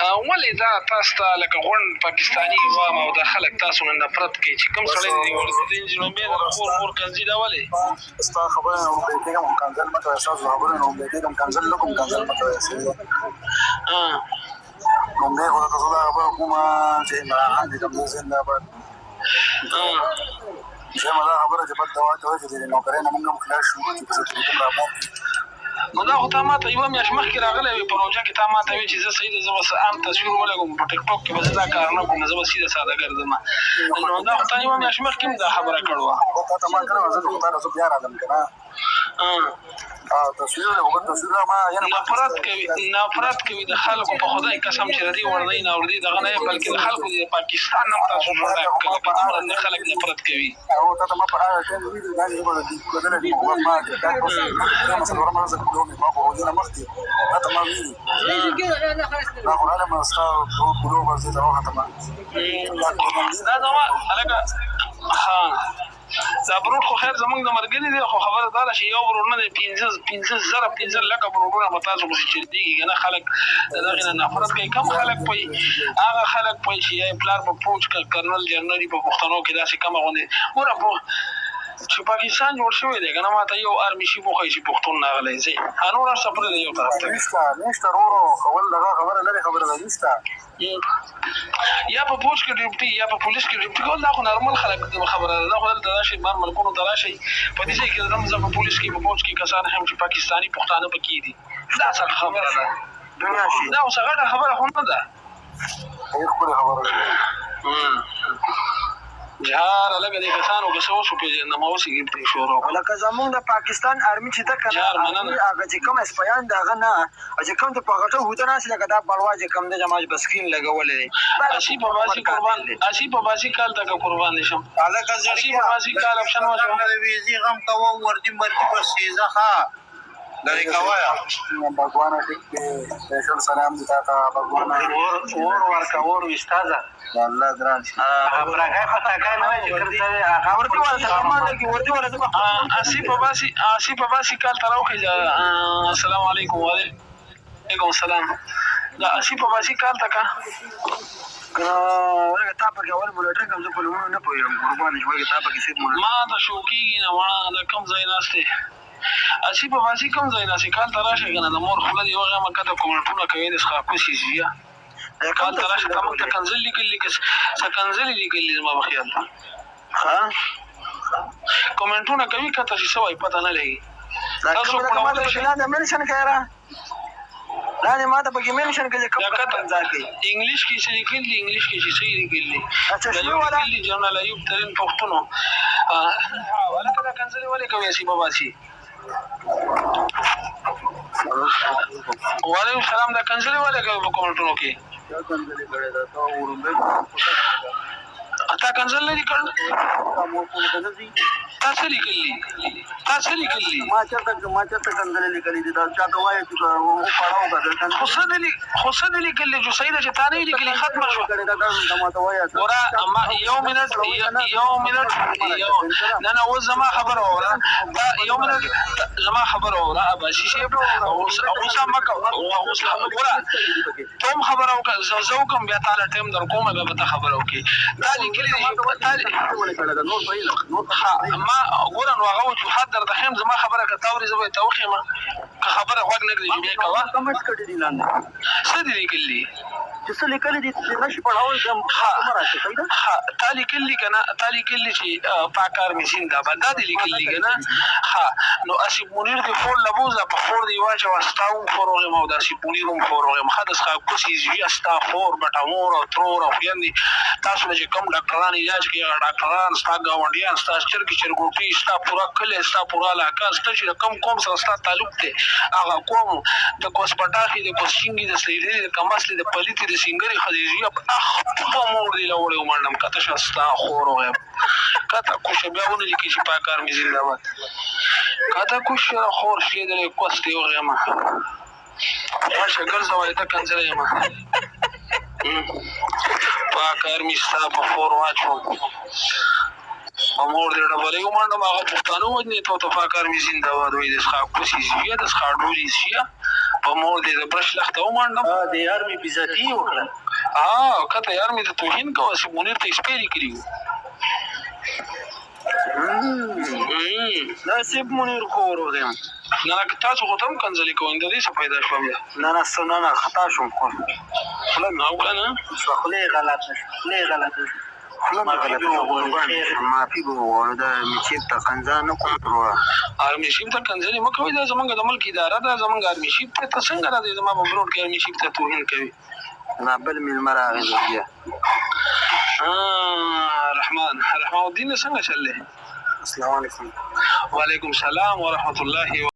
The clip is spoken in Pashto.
ولې دا تاسو ته لکه غونډ پاکستاني وام او د خلک تاسو نه نفرت کوي چې کوم سړی دی ورته جنوبي د خور کنځي دا ولې ستا خبره نو به کېږم کنځل مکه تاسو خبره نو به کېږم کنځل لکم کنځل مکه نو به هو تاسو دا خبره کومه چې عمران دې کوم زنده باد زما دا خبره چې په دوا ته وځي نو کرے نه موږ خلاص شو چې څه کوم راځي نو دا خو تا ما ته یوه میاشت مخکې راغلی وي پروژه کې تا ما ته وایي چې زه صحیح دی زه بس عام تصویر ولګوم په ټیک ټاک کې به زه دا کار نه کوم زه به سیده ساده ګرځم نو دا خو تا یوه میاشت مخکې هم دا خبره کړې وه تا ما کړې وه زه خو تا نه زه بیا راغلم که نه تصویر وګور تصویر ما یعنی نفرت کوي د خلکو په خدای قسم چې ردی وردی نه وردی دغه نه بلکې د خلکو د پاکستان نه تاسو جوړه کړه په دومره نه خلک نفرت کوي او ته ما په هغه ټیم ویډیو دا یو بل دی کله دې په ما کې دا مثلا ورما زه کوم ما په ودی نه مخکې ته ما ویلي دا خو انا ما استاو ټول ورځي دا وخت ما دا نو هلکه ها زبرون خو خیر زمونږ د مرګري دی خو خبره دا ده چې یو ورور نه دی 15 لکه ورورونه به تاسو پسې چرتېږي که نه خلک د دغې نه نفرت کوي کم خلک پوي هغه خلک پوي چې یا پلار په پوج کرنل جنرالي په پښتنو کې داسې کمه غوندې ګوره چې پاکستان جوړ شوی دی که نه ما ته یو آرمي شي وښایي چې پښتون راغلی ځي نور هر څه پرېږده یو طرف ته نشته ورورو کول دغه خبره لرې خبره ده نشته یا په پوج کې ډیوټي یا په پولیس کې ډیوټي کول دا خو نارمل خلک خبره ده دا خو دلته راشئ بار ملکونو ته راشئ په دې ځای کې زه په پولیس کې په پوج کې کسان هم چې پاکستاني پښتانه پکې دي دا اصل خبره ده دا اوس غټه خبره خو نه ده جهار لکه د کسانو که څه وشو پېژنم اوس یې پرې شروع لکه زمونږ د پاکستان آرمي چې ده که نه هغه چې کوم اسپایان د هغه نه چې کوم ته په غټه هوته ناست لکه دا بړوا چې کوم دی زما په سکرین لګولی دی اسی په باسي کال ته که قربان دي شم اسی په باسي کال اپشن وشو ویزي غم کوه وردي مرګي بس سیزه ښه لرې کوه بګوانه ټیک دی سپیشل سلام دي تا ته بګوانه اور ورکه اور استاده الله ګران شي برګای پتا کای نه چې کرته ورته ورته سامان کې ورته ورته اسی په باسي کال ته راوخی السلام علیکم وعلیکم السلام دا اسی په باسي کال ته کا ورګه تا په اول مولټر کوم څه په لمونو نه پوهیم قربان شوی تا په کیسه مونږ ما ته شوکیږي نه وړه د کم ځای ناشته اسی په باسي کم ځای ناشته کال ته راشه کنه د مور خپل یو غمه کته کومټونه کوي د ښه کوشي زیه کال ته راشه ته مونږ ته کنځل لیکلي که څه کنځل لیکلي زما په خیال ها کومنټونه کوي کته چې څه وایي پته نه لګي تاسو په کومه شنه د منشن کړه دا نه ماته پکې منشن کړي کوم ځای کې انګلیش کې څه لیکلي انګلیش کې څه لیکلي اچھا شنو ولا لیکلي جنرال ایوب ترين پښتنو ولا کله کنځل ولې کوي سی بابا سي وعلیکم السلام دا کنځل ولې کوي په کومټونو کې اتا کنځل لري کړ تاسو لیکلي ما چرته کنځل لیکلي دي دا چاته وایي چې او پړاو غږ حسین لیکلي جو صحیح ده چې تانه لیکلي ختم شو ما ته وایي ورا اما یو منټ نه و زما خبر اورا دا یو منټ زما خبر اورا باشي شی اوس ما کو اوس ورا ته خبر او زو کوم بیا تعالی ټیم در کومه به ته خبر او کی دا لیکلي ما ګورن واغه وجوهات در د خیم زما خبره که تاوري زبې توخې ما که خبره غوږ نه کړي بیا کوه کمنټ کړي دي لاندې څه دي لیکلي چې څه لیکلي دي چې نشي پړاو کوم راځي صحیح ده ها تا لیکلي کنه تا لیکلي چې پاکار مشین دا بندا دي لیکلي کنه ها نو اسی مونیر دی فول لبوزا په فور دی واچو واستاو فروغه مو دا سی پونیروم فروغه مخدس خا کوسي زی استا فور بټامور او ترور او یندي تاسو چې کوم ډاکټران علاج کوي ډاکټران ستا گاونډیان ستا چرګوټي ستا پورا کله ستا پورا علاقه ستا چې کوم سره ستا تعلق دی هغه کوم د کوسپټاخي د کوسچینګي د سلیدي د کماسلي د پلیتی د سنگري خدیجه په مور دی لوړې ومنم کته شستا خوروغه کته کوشه بیاونه لیکي چې پاکار می زنده باد کته کوشه خور شي د کوستي وغه ما واشه ګرځوي ته کنځلې ما پاکار می ستا په فور واچو امور دې ډبلې ومنم هغه پښتانه ودني ته پاکار می زنده باد وې د ښا کوشي زیه د ښا ډوري زیه په مور دې د برش لخته ومانډم د آرمي بېزتي وکړه کته یار مې د توهین کوه چې منیر ته سپیرې کړي وو دا سیب منیر کور وغیم نه تاسو خو ته هم کنځلې کوئ د دې څه پیدا شوه بیا نه خطا شوم او که نه خولې غلطه خوله مې غلطه معافي به وغواړو دا میچیب ته کنځا نه کوم وروره آرمي شیپ ته کنځلې مه کوئ دا زمونږ د ملک اداره ده زمونږ آرمي شیپ ته څنګه راځئ زما په بروډ کې آرمي شیپ ته توهین کوي نه بل مېلمه راغی بیا رحمان الدین څنګه چل دی السلام علیکم وعلیکم السلام ورحمت الله